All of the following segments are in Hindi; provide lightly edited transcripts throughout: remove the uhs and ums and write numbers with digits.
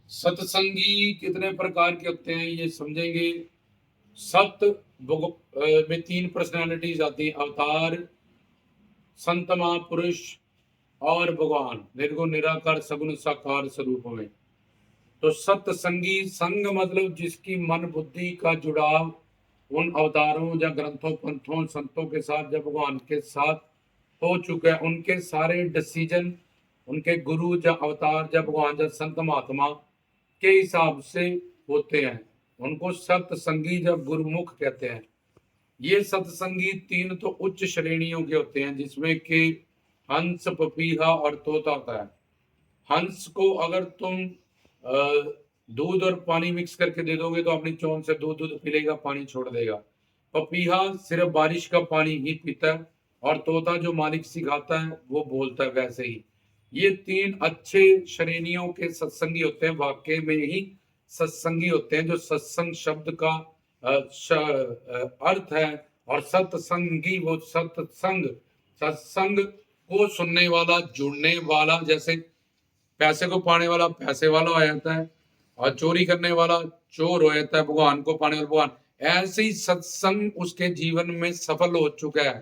सत्संगी कितने प्रकार के होते हैं ये समझेंगे। सत में तीन पर्सनालिटीज आती हैं, अवतार, संत महापुरुष और भगवान, निर्गुण निराकार सगुण साकार स्वरूप में। तो सत्संगी संग मतलब जिसकी मन बुद्धि का जुड़ाव उन अवतारों या ग्रंथों पंथों संतों के साथ या भगवान के साथ हो चुका है, उनके सारे डिसीजन उनके गुरु या अवतार या भगवान या संत महात्मा के हिसाब से होते हैं, उनको सत्संगी या गुरुमुख कहते हैं। ये सत्संगी तीन तो उच्च श्रेणियों के होते हैं, जिसमें कि हंस, पपीहा और तोता होता है। हंस को अगर तुम दूध और पानी मिक्स करके दे दोगे तो अपनी चोंच से दूध दूध पी लेगा, पानी छोड़ देगा। पपीहा सिर्फ बारिश का पानी ही पीता है, और तोता जो मालिक सिखाता है वो बोलता है वैसे ही। ये तीन अच्छे श्रेणियों के सत्संगी होते हैं, वाकई में ही सत्संगी होते हैं, जो सत्संग शब्द का अर्थ है। और सत्संगी वो सत्संग, सत्संग को सुनने वाला, जुड़ने वाला, जैसे पैसे को पाने वाला पैसे वाला हो जाता है और चोरी करने वाला चोर हो जाता है, भगवान को पाने वाला भगवान। ऐसे ही सत्संग उसके जीवन में सफल हो चुका है,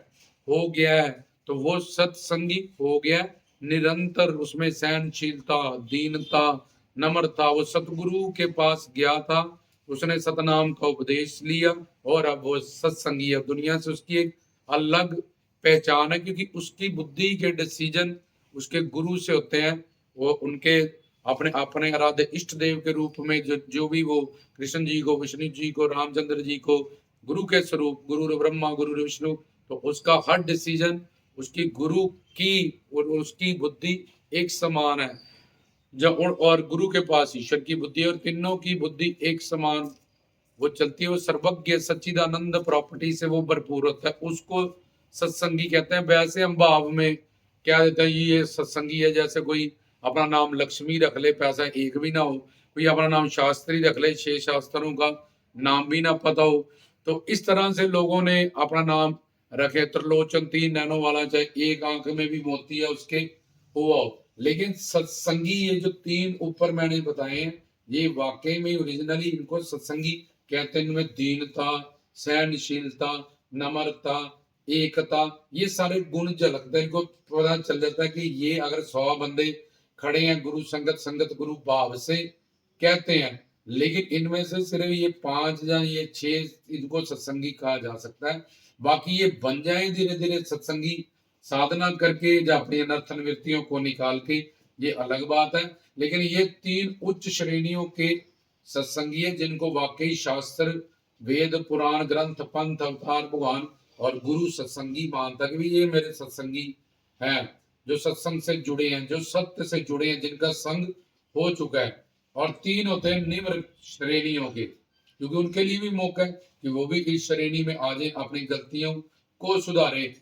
हो गया है, तो वो सत्संगी हो गया। निरंतर उसमें सहनशीलता, दीनता, नम्रता, वो सतगुरु के पास गया था, उसने सतनाम का उपदेश लिया और अब वो सत्संगी है। दुनिया से उसकी एक अलग पहचान है, क्योंकि उसकी बुद्धि के डिसीजन उसके गुरु से होते हैं। वो उनके अपने अपने आराध्य इष्ट देव के रूप में जो भी वो कृष्ण जी को, विष्णु जी को, रामचंद्र जी को गुरु के स्वरूप, गुरु ब्रह्मा गुरु विष्णु, तो उसका हर डिसीजन उसकी गुरु की और उसकी बुद्धि एक समान है। जब और गुरु के पास ईश्वर की बुद्धि और तीनों की बुद्धि एक समान वो चलती है। वो सर्वज्ञ सच्चिदानंद प्रॉपर्टी से वो भरपूर होता है, उसको सत्संगी कहते हैं। वैसे हम भाव में क्या देते हैं, ये सत्संगी है। जैसे कोई अपना नाम लक्ष्मी रख ले, पैसा एक भी ना हो, कोई अपना नाम शास्त्री रख ले, 6 शास्त्रों का नाम भी ना पता हो, तो इस तरह से लोगों ने अपना नाम रखे। त्रिलोचन 3 नैनों वाला, चाहे एक आंख में भी मोती है उसके हुआ हो। लेकिन सत्संगी ये जो तीन ऊपर मैंने बताए हैं, ये वाकई में ओरिजिनली इनको सत्संगी कहते हैं। इनमें दीनता, सहनशीलता, नम्रता, एकता, ये सारे गुण झलकते हैं। इनको पता चल जाता है कि ये अगर 100 बंदे खड़े हैं गुरु संगत, संगत गुरु भाव से कहते हैं, लेकिन इनमें से सिर्फ ये 5 या ये 6 इनको सत्संगी कहा जा सकता है। बाकी ये बन जाए धीरे धीरे सत्संगी, साधना करके या अपनी अनर्थ निवृत्तियों को निकाल के, ये अलग बात है। लेकिन ये 3 उच्च श्रेणियों के सत्संगी है, जिनको वाकई शास्त्र, वेद, पुराण, ग्रंथ, पंथ, अवतार, भगवान और गुरु सत्संगी मानता है कि ये मेरे सत्संगी हैं, जो सत्संग से जुड़े हैं, जो सत्य से जुड़े हैं, जिनका संग हो चुका है। और 3 होते हैं निम्न श्रेणियों के, क्योंकि उनके लिए भी मौका है कि वो भी इस श्रेणी में आ जाए, अपनी गलतियों को सुधारे।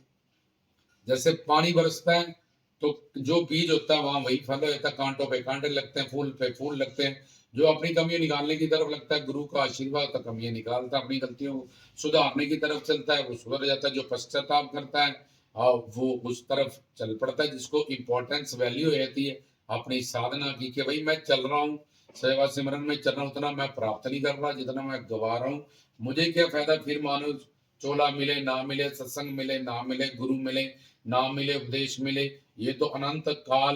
जैसे पानी बरसता है तो जो बीज होता है वहां वही फल होता है, कांटों पे कांटे लगते हैं, फूल पे फूल लगते हैं। जो अपनी कमियां निकालने की तरफ लगता है, गुरु का आशीर्वाद, तो कमियां निकालता है, अपनी गलतियों को सुधारने की तरफ चलता है, वो सुधर जाता है। जो पश्चाताप करता है वो उस तरफ चल पड़ता है, जिसको इंपॉर्टेंस वैल्यू रहती है अपनी साधना की, कि भाई मैं चल रहा हूँ, सेवा सिमरन में चल रहा हूँ, उतना मैं प्राप्त नहीं कर रहा जितना मैं गवा रहा हूँ। मुझे क्या फायदा, फिर मानो चोला मिले ना मिले, सत्संग मिले ना मिले, गुरु मिले ना मिले, उपदेश मिले, ये तो अनंत काल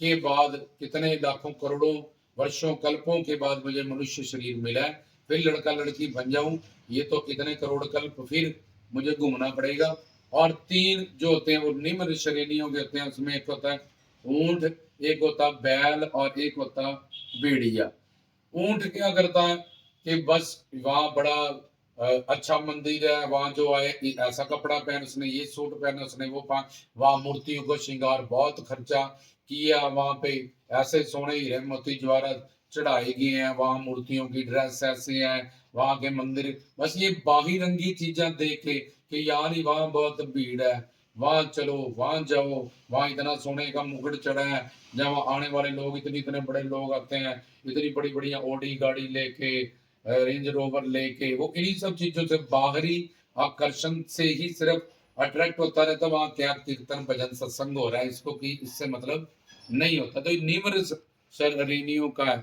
के बाद, कितने लाखों करोड़ों वर्षों कल्पों के बाद मुझे मनुष्य शरीर मिला है, फिर लड़का लड़की बन जाऊं, ये तो इतने करोड़ कल्प फिर मुझे घूमना पड़ेगा। और 3 जो होते हैं वो निम्न श्रेणियों के होते हैं, उसमें एक होता है ऊंट, एक होता बैल और एक होता भेड़िया। ऊंट क्या करता है कि बस वहां बड़ा अच्छा मंदिर है, वहां जो आए ऐसा कपड़ा पहन, उसने ये सूट पहना, उसने वो पहन, वहां मूर्तियों को श्रृंगार बहुत खर्चा किया, वहां पे ऐसे सोने हीरे मोती जवाहरात चढ़ाए गए हैं, वहां मूर्तियों की ड्रेस ऐसे है, वहां के मंदिर, बस ये बाहिरंगी चीजें देख के कि यार ही वहां बहुत भीड़ है, वहां चलो, वहां जाओ, वहां इतना सोने का मुकुट चढ़ा है, जहाँ आने वाले लोग इतने इतने बड़े लोग आते हैं, इतनी बड़ी बड़ी ऑडी गाड़ी लेके, रेंज रोवर लेके, वो इन्हीं सब चीजों से, बाहरी आकर्षण से ही सिर्फ अट्रैक्ट होता रहता, वहां क्या कीर्तन भजन सत्संग हो रहा है इसको कि इससे मतलब नहीं होता। तो निम्न श्रेणियों का है।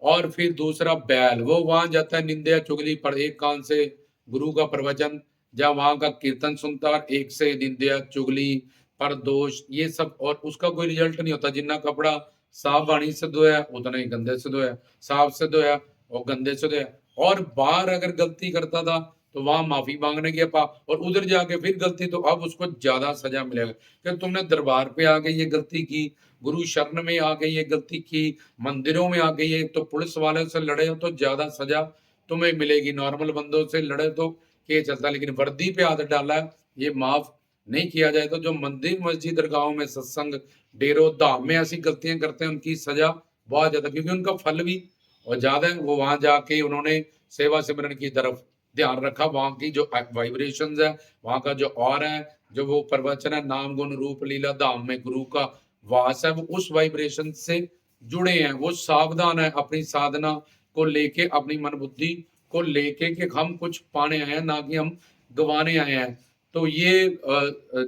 और फिर दूसरा बैल, वो वहां जाता है निंदा चुगली पर, एक कान से गुरु का प्रवचन जहाँ वहां का कीर्तन सुनता है, एक से निंदा चुगली पर दोष ये सब, और उसका कोई रिजल्ट नहीं होता। जिन्ना कपड़ा साफ पानी से धोया उतना ही गंदे से धोया, साफ से धोया और गंदे से धोया। और बाहर अगर गलती करता था तो वहां माफी मांगने गया पा, और उधर जाके फिर गलती, तो अब उसको ज्यादा सजा मिलेगा कि तुमने दरबार पे आके ये गलती की, गुरु शरण में आके ये गलती की, मंदिरों में आके ये, तो पुलिस वाले से लड़े हो तो ज्यादा सजा तुम्हें मिलेगी। नॉर्मल बंदों से लड़े तो के चलता, लेकिन वर्दी पे हाथ डाला है, ये माफ नहीं किया जाए। तो जो मंदिर मस्जिद दरगाहों में सत्संग डेरों धाम में ऐसी गलतियां करते हैं उनकी सजा बहुत ज्यादा, क्योंकि उनका फल भी और ज्यादा है। वो वहां जाके उन्होंने सेवा सिमरन की तरफ ध्यान रखा, वहां की जो वाइब्रेशंस है, वहां का जो और है, जो वो प्रवचन है, नाम गुण रूप लीला धाम में गुरु का वास है, वो उस वाइब्रेशन से जुड़े हैं। वो सावधान है अपनी साधना को लेके, अपनी मन बुद्धि को लेके कि हम कुछ पाने आए हैं, ना कि हम गंवाने आए हैं। तो ये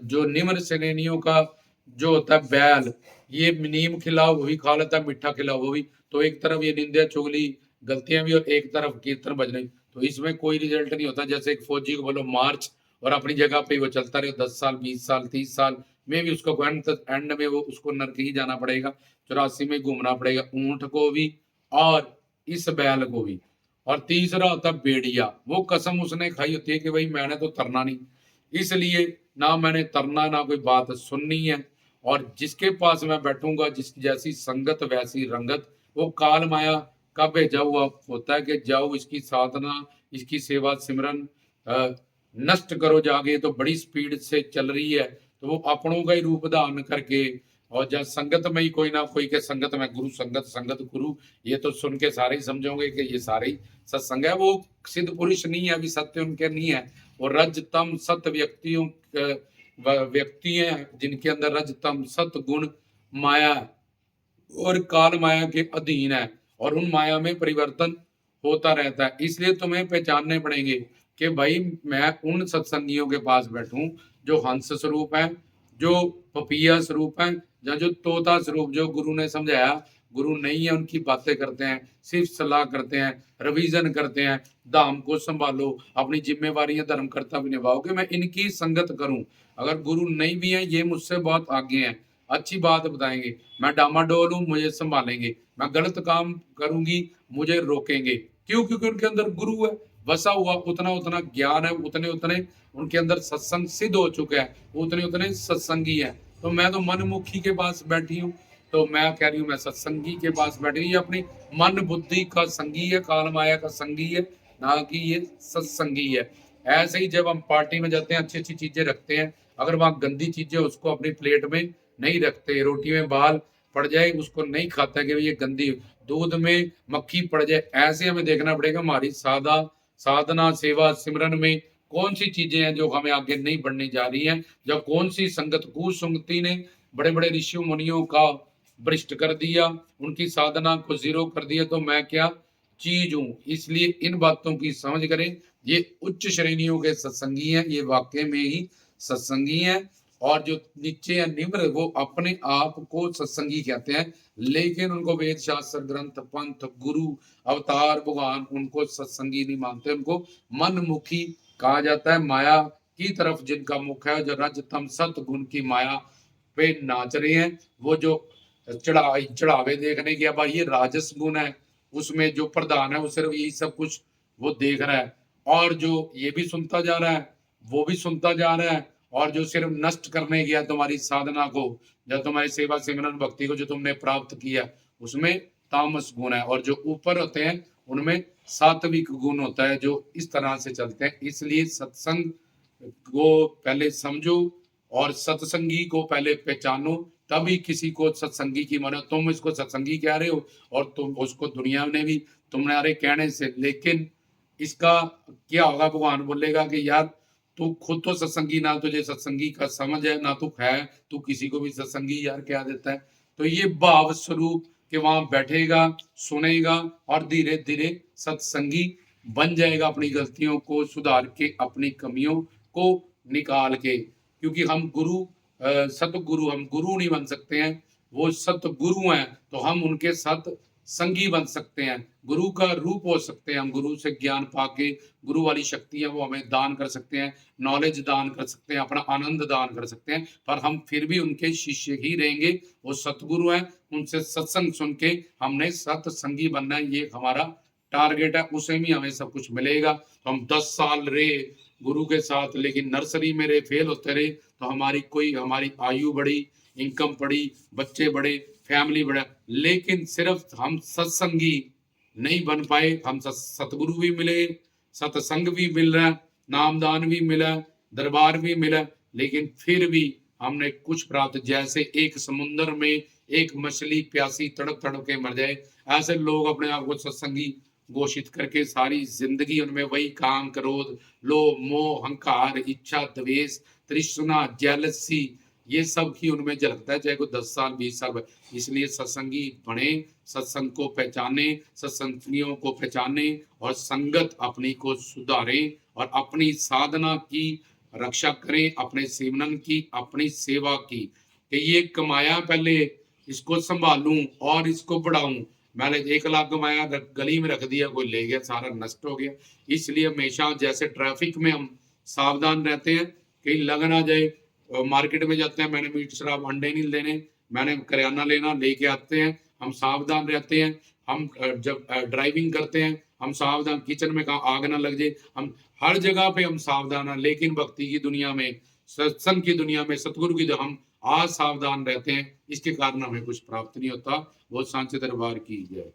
जो निम्न श्रेणियों का जो होता है बैल, ये नीम खिलाओ वो भी खा लेता है, मीठा खिलाओ वो भी। तो एक तरफ ये निंदा चुगली गलतियां भी, और एक तरफ कीर्तन भजन, तो इसमें कोई रिजल्ट नहीं होता। जैसे एक फौजी को बोलो मार्च, और अपनी जगह पे वो चलता रहे 10 साल 20 साल 30 साल में भी उसको एंड में वो उसको नरक ही जाना पड़ेगा, 84 में घूमना पड़ेगा, ऊंट को भी और इस बैल को भी। और तीसरा होता है भेड़िया, वो कसम उसने खाई होती है कि भाई मैंने तो तरना नहीं, इसलिए ना मैंने तरना ना कोई बात सुननी है। और जिसके पास मैं बैठूंगा, जिसकी जैसी संगत वैसी रंगत, वो काल माया का भेजा हुआ होता है कि जाओ इसकी साधना इसकी सेवा सिमरन नष्ट करो जाके, तो बड़ी स्पीड से चल रही है। तो वो अपनों का ही रूप धारण करके, और जब संगत में ही कोई ना कोई के संगत में गुरु, संगत संगत गुरु, ये तो सुन के सारे ही समझोगे कि ये सारे ही सत्संग है। वो सिद्ध पुरुष नहीं है, अभी सत्य उनके नहीं है। और रज तम सत व्यक्तियों व्यक्ति हैं जिनके अंदर रज तम सत गुण माया और काल माया के अधीन है, और उन माया में परिवर्तन होता रहता है। इसलिए तुम्हें पहचानने पड़ेंगे कि भाई मैं उन सत्संगियों के पास बैठूं जो हंस स्वरूप है, जो पपिया स्वरूप है, या जो तोता स्वरूप, जो गुरु ने समझाया गुरु नहीं है उनकी बातें करते हैं, सिर्फ सलाह करते हैं, रिवीजन करते हैं, धाम को संभालो, अपनी जिम्मेवारियां धर्म कर्तव्य निभाओ, कि मैं इनकी संगत करूं। अगर गुरु नहीं भी है, ये मुझसे बहुत आगे हैं, अच्छी बात बताएंगे, मैं डामाडोल हूं मुझे संभालेंगे, मैं गलत काम करूंगी मुझे रोकेंगे। क्यों? क्योंकि उनके अंदर गुरु है बसा हुआ, उतना उतना ज्ञान है, उतने उतने उनके अंदर सत्संग सिद्ध हो चुका है, उतने उतने सत्संगी है। तो मैं तो मनमुखी के पास बैठी हूँ, तो मैं कह रही हूँ मैं सत्संगी के पास बैठी हूँ। ये अपनी मन बुद्धि का संगी है, काल माया का संगी है, ना कि ये सत्संगी है। ऐसे ही जब हम पार्टी में जाते हैं, अच्छी अच्छी चीजें रखते हैं, अगर वहां गंदी चीजें उसको अपनी प्लेट में नहीं रखते, रोटी में बाल पड़ जाए उसको नहीं खाता कि ये गंदी, दूध में मक्खी पड़ जाए, ऐसे हमें देखना पड़ेगा हमारी साधना सेवा सिमरन में कौन सी चीजें हैं जो हमें आगे नहीं बढ़ने जा रही हैं, या कौन सी संगत कुसंगति ने बड़े बड़े ऋषि मुनियों का भ्रष्ट कर दिया, उनकी साधना को जीरो कर दिया, तो मैं क्या चीज हूं। इसलिए इन बातों की समझ करें, ये उच्च श्रेणियों के सत्संगी हैं, ये वाकई में ही सत्संगी हैं। और जो नीचे या निम्र, वो अपने आप को सत्संगी कहते हैं, लेकिन उनको वेद शास्त्र ग्रंथ पंथ गुरु अवतार भगवान उनको सत्संगी नहीं मानते, उनको मनमुखी कहा जाता है। माया की तरफ जिनका मुख है, जो रज तम सत गुण की माया पे नाच रहे हैं, वो जो चढ़ावे देखने की, अब ये राजस गुण है, उसमें जो प्रधान है वो सिर्फ यही सब कुछ वो देख रहा है, और जो ये भी सुनता जा रहा है वो भी सुनता जा रहा है, और जो सिर्फ नष्ट करने गया तुम्हारी साधना को, या तुम्हारी सेवा सिमरन भक्ति को जो तुमने प्राप्त किया, उसमें तामस गुण है। और जो ऊपर होते हैं उनमें सात्विक गुण होता है, जो इस तरह से चलते हैं। इसलिए सत्संग को पहले समझो और सत्संगी को पहले पहचानो, तभी किसी को सत्संगी की मानो। तुम इसको सत्संगी कह रहे हो और तुम उसको दुनिया ने भी तुम्हारे कहने से, लेकिन इसका क्या होगा? भगवान बोलेगा कि यार तू खुद तो सत्संगी ना, तुझे सत्संगी का समझ है ना, तू है, तू किसी को भी सत्संगी यार क्या देता है। तो ये भाव स्वरूप के वहां बैठेगा, सुनेगा, और धीरे धीरे सत्संगी बन जाएगा, अपनी गलतियों को सुधार के, अपनी कमियों को निकाल के। क्योंकि हम गुरु सतगुरु, हम गुरु नहीं बन सकते हैं, वो सतगुरु हैं, तो हम उनके साथ संगी बन सकते हैं, गुरु का रूप हो सकते हैं। हम गुरु से ज्ञान पाके गुरु वाली शक्तियां वो हमें दान कर सकते हैं, नॉलेज दान कर सकते हैं, अपना आनंद दान कर सकते हैं, पर हम फिर भी उनके शिष्य ही रहेंगे। वो सतगुरु हैं, उनसे सत्संग सुन के हमने सत्संगी बनना है, ये हमारा टारगेट है। उसे भी हमें सब कुछ मिलेगा। तो हम 10 साल रहे गुरु के साथ, लेकिन नर्सरी में रहे, फेल होते रहे, तो हमारी आयु बढ़ी, इनकम बढ़ी, बच्चे बढ़े, फैमिली बढ़ा, लेकिन सिर्फ हम सत्संगी नहीं बन पाए। हम सतगुरु भी मिले, सत्संग भी मिल रहा है, नामदान भी मिला, दरबार भी मिला, लेकिन फिर भी हमने कुछ प्राप्त। जैसे एक समुद्र में एक मछली प्यासी तड़प तड़प के मर जाए, ऐसे लोग अपने आप को सत्संगी घोषित करके सारी जिंदगी उनमें वही काम, क्रोध, लोभ, मोह, अहंकार, इच्छा, द्वेष, तृष्णा, जेलसी, ये सब ही उनमें झलकता है, चाहे कोई 10 साल 20 साल। इसलिए सत्संगी बने, सत्संग को पहचाने, सत्संगियों को पहचाने, और संगत अपनी को सुधारें, और अपनी साधना की रक्षा करें, अपने सेवनन की, अपनी सेवा की, कि ये कमाया पहले इसको संभालूं और इसको बढ़ाऊं। मैंने 1 लाख कमाया, गली में रख दिया, कोई ले गया, सारा नष्ट हो गया। इसलिए हमेशा जैसे ट्रैफिक में हम सावधान रहते हैं, कहीं लग ना जाए। मार्केट में जाते हैं, मैंने मीट शराब अंडे नहीं लेने, मैंने करियाना लेना, लेके आते हैं, हम सावधान रहते हैं। हम जब ड्राइविंग करते हैं, हम सावधान, किचन में कहाँ आग ना लग जाए, हम हर जगह पे हम सावधान हैं। लेकिन भक्ति की दुनिया में, सत्संग की दुनिया में, सतगुरु की हम आज सावधान रहते हैं, इसके कारण हमें कुछ प्राप्त नहीं होता। वो सांचे दरबार की जय।